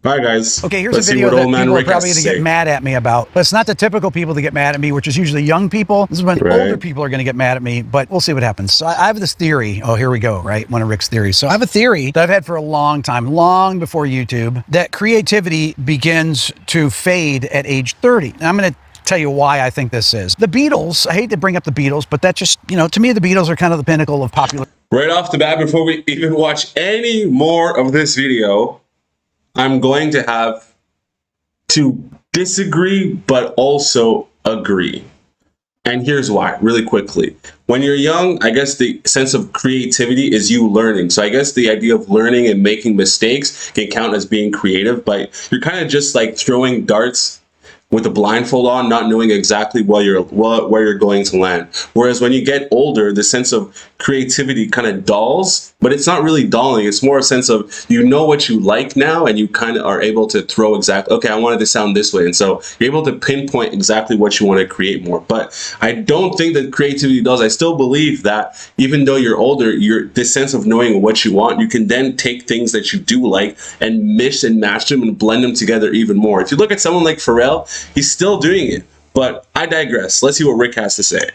Bye, guys. Okay, here's Let's a see video what that old man people are Rick has probably to going to get say. mad at me about. But it's not the typical people that get mad at me, which is usually young people. This is when Right. older people are going to get mad at me, but we'll see what happens. So I have this theory. Oh, here we go, right? One of Rick's theories. So I have a theory that I've had for a long time, long before YouTube, that creativity begins to fade at age 30. And I'm going to tell you why I think this is. The Beatles, I hate to bring up the Beatles, but that just, to me, the Beatles are kind of the pinnacle of popular. Right off the bat, before we even watch any more of this video, I'm going to have to disagree, but also agree. And here's why, really quickly. When you're young, I guess the sense of creativity is you learning. So I guess the idea of learning and making mistakes can count as being creative, but you're kind of just like throwing darts with a blindfold on, not knowing exactly where you're going to land. Whereas when you get older, the sense of creativity kind of dulls, but it's not really dulling. It's more a sense of you know what you like now, and you kind of are able to throw exactly, okay, I wanted to sound this way. And so you're able to pinpoint exactly what you want to create more. But I don't think that creativity does. I still believe that even though you're older, this sense of knowing what you want, you can then take things that you do like and mix and match them and blend them together even more. If you look at someone like Pharrell, he's still doing it, but I digress. Let's see what Rick has to say.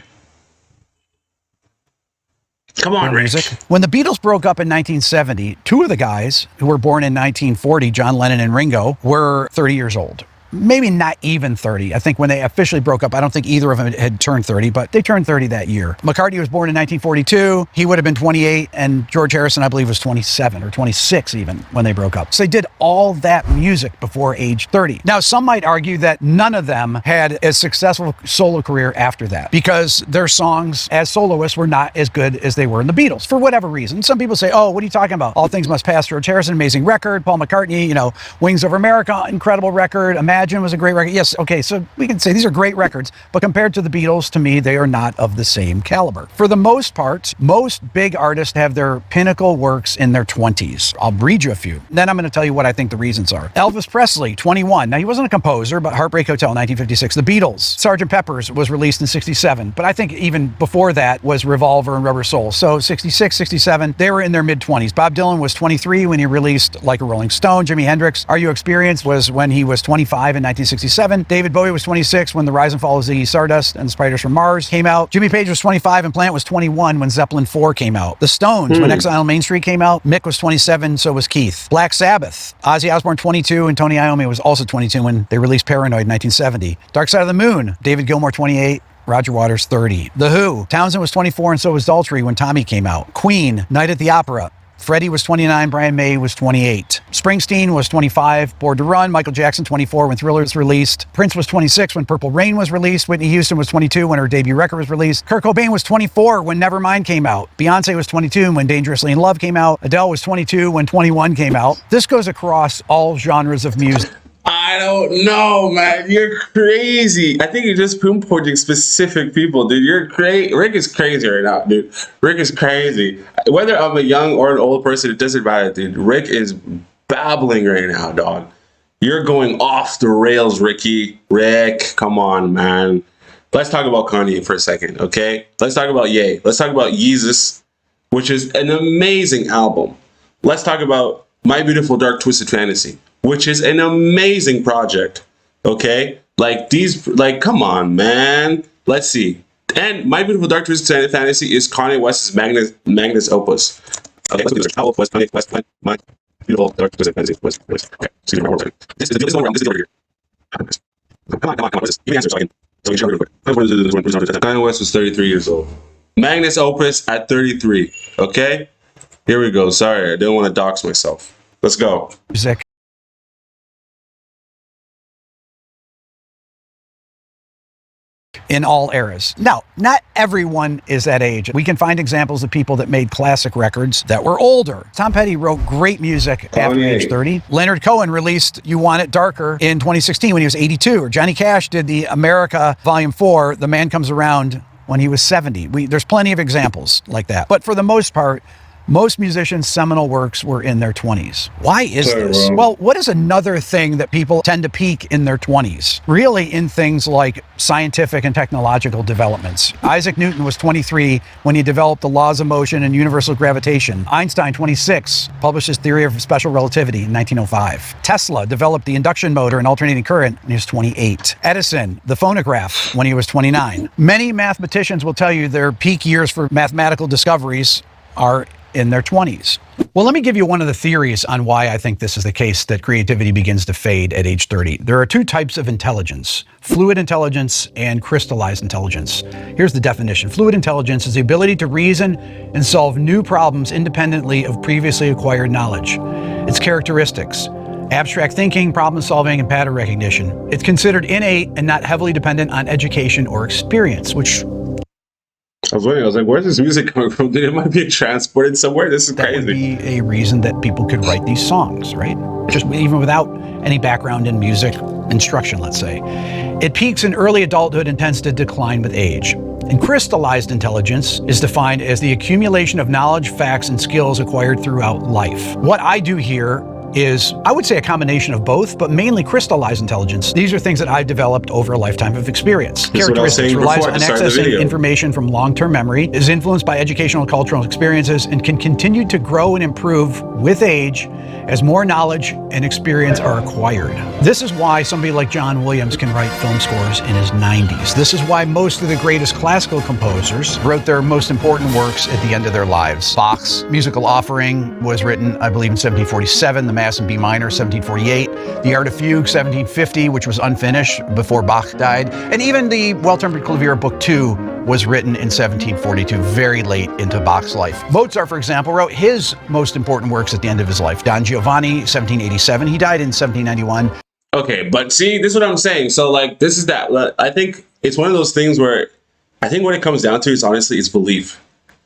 Come on, Rick. Music. When the Beatles broke up in 1970, two of the guys who were born in 1940, John Lennon and Ringo, were 30 years old. Maybe not even 30. I think when they officially broke up, I don't think either of them had turned 30, but they turned 30 that year. McCartney was born in 1942. He would have been 28, and George Harrison, I believe, was 27 or 26 even when they broke up. So they did all that music before age 30. Now, some might argue that none of them had a successful solo career after that because their songs as soloists were not as good as they were in the Beatles for whatever reason. Some people say, oh, what are you talking about? All Things Must Pass, George Harrison, amazing record. Paul McCartney, Wings Over America, incredible record. Imagine was a great record. Yes, okay, so we can say these are great records, but compared to the Beatles, to me, they are not of the same caliber. For the most part, most big artists have their pinnacle works in their 20s. I'll read you a few. Then I'm going to tell you what I think the reasons are. Elvis Presley, 21. Now, he wasn't a composer, but Heartbreak Hotel, 1956. The Beatles, Sgt. Pepper's was released in 67, but I think even before that was Revolver and Rubber Soul. So 66, 67, they were in their mid-20s. Bob Dylan was 23 when he released Like a Rolling Stone. Jimi Hendrix, Are You Experienced, was when he was 25 in 1967. David Bowie was 26 when The Rise and Fall of Ziggy Stardust and Spiders from Mars came out. Jimmy Page was 25 and Plant was 21 when Zeppelin 4 came out. The Stones, when Exile on Main Street came out, Mick was 27, so was Keith. Black Sabbath, Ozzy Osbourne 22 and Tony Iommi was also 22 when they released Paranoid in 1970. Dark Side of the Moon, David Gilmour 28, Roger Waters 30. The Who, Townsend was 24 and so was Daltrey when Tommy came out. Queen, Night at the Opera, Freddie was 29, Brian May was 28. Springsteen was 25, Born to Run. Michael Jackson, 24 when Thriller was released. Prince was 26 when Purple Rain was released. Whitney Houston was 22 when her debut record was released. Kurt Cobain was 24 when Nevermind came out. Beyonce was 22 when Dangerously in Love came out. Adele was 22 when 21 came out. This goes across all genres of music. I don't know, man. You're crazy. I think you're just pinpointing specific people, dude. You're crazy. Rick is crazy right now, dude. Rick is crazy. Whether I'm a young or an old person, it doesn't matter, dude. Rick is babbling right now, dog. You're going off the rails, Ricky. Rick, come on, man. Let's talk about Kanye for a second, okay? Let's talk about Ye. Let's talk about Yeezus, which is an amazing album. Let's talk about My Beautiful Dark Twisted Fantasy, which is an amazing project, okay? Come on, man. Let's see. And My Beautiful Dark Twisted Fantasy is Kanye West's magnus opus. Okay, let's do this. How was Kanye West? My Beautiful Dark Twisted Fantasy was. Okay, excuse me, this is the order here. Come on. Give me answers so I can share real quick. Kanye West was 33 years old. Magnus opus at 33, okay? Here we go. Sorry, I didn't want to dox myself. Let's go. Music. In all eras. Now, not everyone is that age. We can find examples of people that made classic records that were older. Tom Petty wrote great music after age 30. Leonard Cohen released You Want It Darker in 2016 when he was 82. Or Johnny Cash did the America Volume 4, The Man Comes Around, when he was 70. There's plenty of examples like that. But for the most part, Most musicians' seminal works were in their 20s. Why is this? Well, what is another thing that people tend to peak in their 20s? Really in things like scientific and technological developments. Isaac Newton was 23 when he developed the laws of motion and universal gravitation. Einstein, 26, published his theory of special relativity in 1905. Tesla developed the induction motor and alternating current when he was 28. Edison, the phonograph, when he was 29. Many mathematicians will tell you their peak years for mathematical discoveries are in their 20s. Well, let me give you one of the theories on why I think this is the case, that creativity begins to fade at age 30. There are two types of intelligence: fluid intelligence and crystallized intelligence. Here's the definition. Fluid intelligence is the ability to reason and solve new problems independently of previously acquired knowledge. Its characteristics: abstract thinking, problem solving, and pattern recognition. It's considered innate and not heavily dependent on education or experience, which I was wondering, I was like, where's this music coming from? Dude, it might be transported somewhere. This is that crazy. would be a reason that people could write these songs, right? Just even without any background in music instruction, let's say. It peaks in early adulthood and tends to decline with age. And crystallized intelligence is defined as the accumulation of knowledge, facts, and skills acquired throughout life. What I do here is, I would say, a combination of both, but mainly crystallized intelligence. These are things that I've developed over a lifetime of experience. Characteristics: relies on accessing information from long-term memory, is influenced by educational and cultural experiences, and can continue to grow and improve with age as more knowledge and experience are acquired. This is why somebody like John Williams can write film scores in his 90s. This is why most of the greatest classical composers wrote their most important works at the end of their lives. Bach's Musical Offering was written, I believe, in 1747, the Mass in B minor, 1748, the Art of Fugue, 1750, which was unfinished before Bach died, and even the Well-Tempered Clavier Book 2 was written in 1742, very late into Bach's life. Mozart, for example, wrote his most important works at the end of his life. Don Giovanni, 1787. He died in 1791. Okay, but see, this is what I'm saying. So, like, this is that. I think it's one of those things where I think what it comes down to is, honestly, it's belief.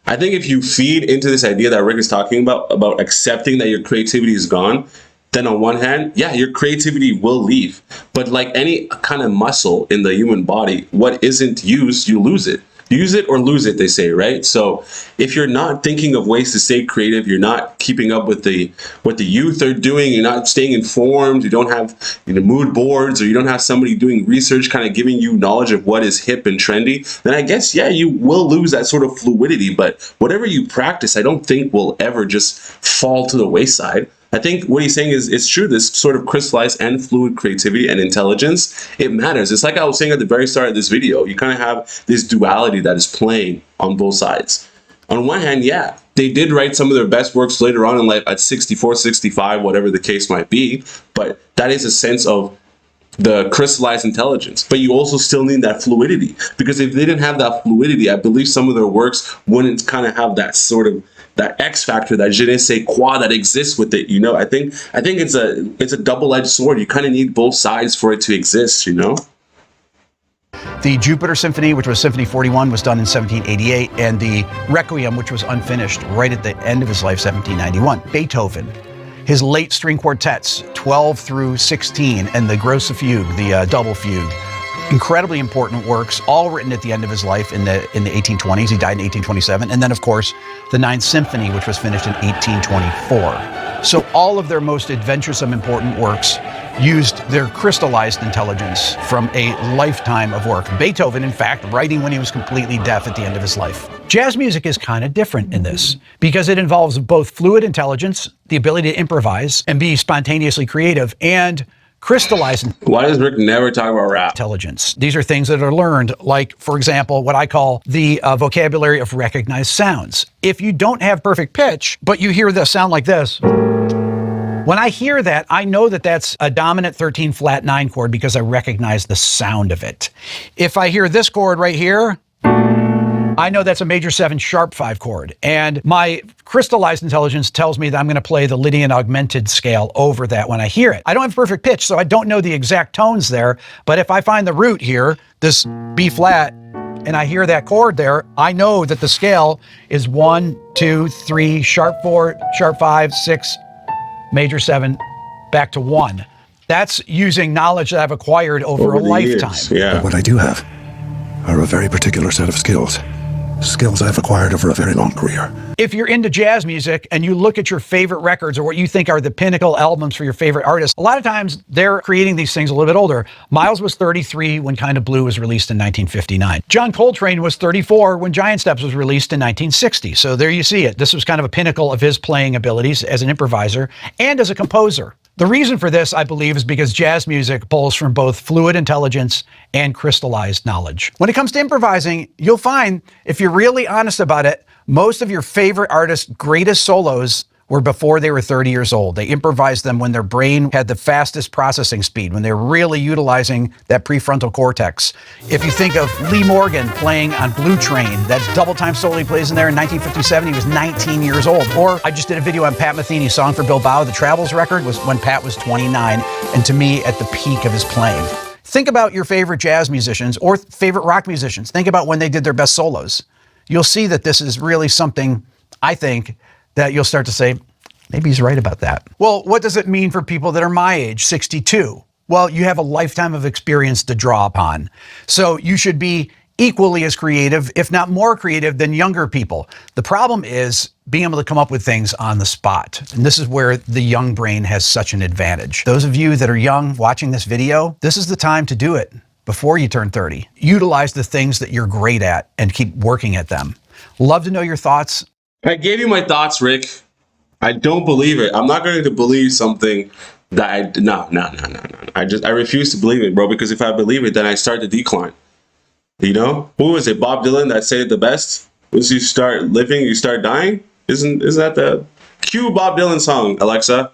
I think if you feed into this idea that Rick is talking about accepting that your creativity is gone, then on one hand, yeah, your creativity will leave. But like any kind of muscle in the human body, what isn't used, you lose it. Use it or lose it, they say, right? So if you're not thinking of ways to stay creative, you're not keeping up with what the youth are doing, you're not staying informed, you don't have mood boards, or you don't have somebody doing research kind of giving you knowledge of what is hip and trendy, then I guess, yeah, you will lose that sort of fluidity. But whatever you practice, I don't think will ever just fall to the wayside. I think what he's saying is it's true. This sort of crystallized and fluid creativity and intelligence, it matters. It's like I was saying at the very start of this video, you kind of have this duality that is playing on both sides. On one hand, yeah, they did write some of their best works later on in life at 64, 65, whatever the case might be, but that is a sense of the crystallized intelligence. But you also still need that fluidity, because if they didn't have that fluidity, I believe some of their works wouldn't kind of have that sort of that X factor, that je ne sais quoi that exists with it. I think it's a double-edged sword. You kind of need both sides for it to exist. The Jupiter Symphony, which was Symphony 41, was done in 1788, and the Requiem, which was unfinished right at the end of his life, 1791. Beethoven, his late string quartets, 12 through 16, and the Grosse Fugue, the double fugue. Incredibly important works, all written at the end of his life in the 1820s. He died in 1827. And then, of course, the Ninth Symphony, which was finished in 1824. So all of their most adventuresome, important works used their crystallized intelligence from a lifetime of work. Beethoven, in fact, writing when he was completely deaf at the end of his life. Jazz music is kind of different in this, because it involves both fluid intelligence, the ability to improvise and be spontaneously creative, and crystallized. Why does Rick never talk about rap? Intelligence. These are things that are learned, like, for example, what I call the vocabulary of recognized sounds. If you don't have perfect pitch, but you hear the sound like this, when I hear that, I know that that's a dominant 13 flat 9 chord because I recognize the sound of it. If I hear this chord right here, I know that's a major 7 sharp 5 chord, and my crystallized intelligence tells me that I'm going to play the Lydian augmented scale over that when I hear it. I don't have perfect pitch, so I don't know the exact tones there, but if I find the root here, this B flat, and I hear that chord there, I know that the scale is 1, 2, 3, sharp 4, sharp 5, 6, major 7, back to 1. That's using knowledge that I've acquired over a lifetime. Years, yeah. But what I do have are a very particular set of skills. skills I've acquired over a very long career. If you're into jazz music and you look at your favorite records or what you think are the pinnacle albums for your favorite artists, a lot of times they're creating these things a little bit older. Miles was 33 when Kind of Blue was released in 1959. John Coltrane was 34 when Giant Steps was released in 1960. So there you see it. This was kind of a pinnacle of his playing abilities as an improviser and as a composer. The reason for this, I believe, is because jazz music pulls from both fluid intelligence and crystallized knowledge. When it comes to improvising, you'll find, if you're really honest about it, most of your favorite artists' greatest solos were before they were 30 years old. They improvised them when their brain had the fastest processing speed, when they're really utilizing that prefrontal cortex. If you think of Lee Morgan playing on Blue Train, that double time solo he plays in there in 1957, he was 19 years old. Or I just did a video on Pat Metheny's Song for Bilbao. The Travels record was when Pat was 29, and to me, at the peak of his playing. Think about your favorite jazz musicians or favorite rock musicians. Think about when they did their best solos. You'll see that this is really something, I think, that you'll start to say, maybe he's right about that. Well, what does it mean for people that are my age, 62? Well, you have a lifetime of experience to draw upon. So you should be equally as creative, if not more creative, than younger people. The problem is being able to come up with things on the spot. And this is where the young brain has such an advantage. Those of you that are young watching this video, this is the time to do it before you turn 30. Utilize the things that you're great at and keep working at them. Love to know your thoughts. I gave you my thoughts, Rick. I don't believe it. I'm not going to believe something that no. I refuse to believe it, bro, because if I believe it, then I start to decline. You know? Who is it? Bob Dylan that said it the best? Once you start living, you start dying? Isn't that the cue Bob Dylan song, Alexa?